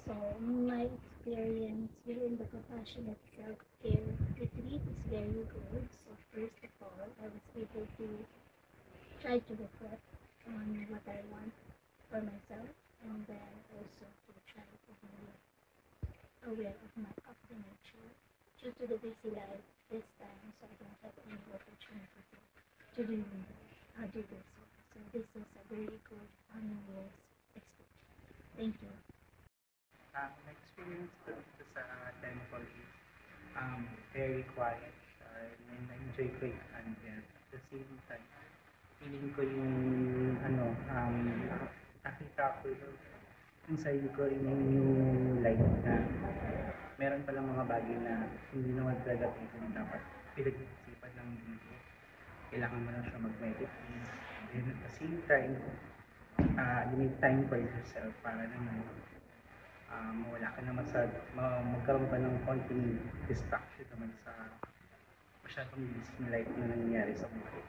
So, my experience within the compassionate self-care retreat is very good. So, first of all, I was able to try to reflect on what I want for myself, and then also to try to be aware of the nature. Due to the busy life this time, so I don't have any opportunity to do this one. So this is a very good New Year's experience. Thank you. My experience ko dito sa temple is very quiet. And na-enjoy ko yung ambience. At the same time, feeling ko yung nakita ko yung sarili ko in a new light na meron palang mga bagay na hindi naman talaga kung dapat pinag-iisipan ng mundo. Kailangan mo lang siya mag-meditate. And at the same time, you need time for yourself para naman mawala ka naman sa magkaroon ka ng konting distraction naman sa masyadong busy life na nangyayari sa buhay.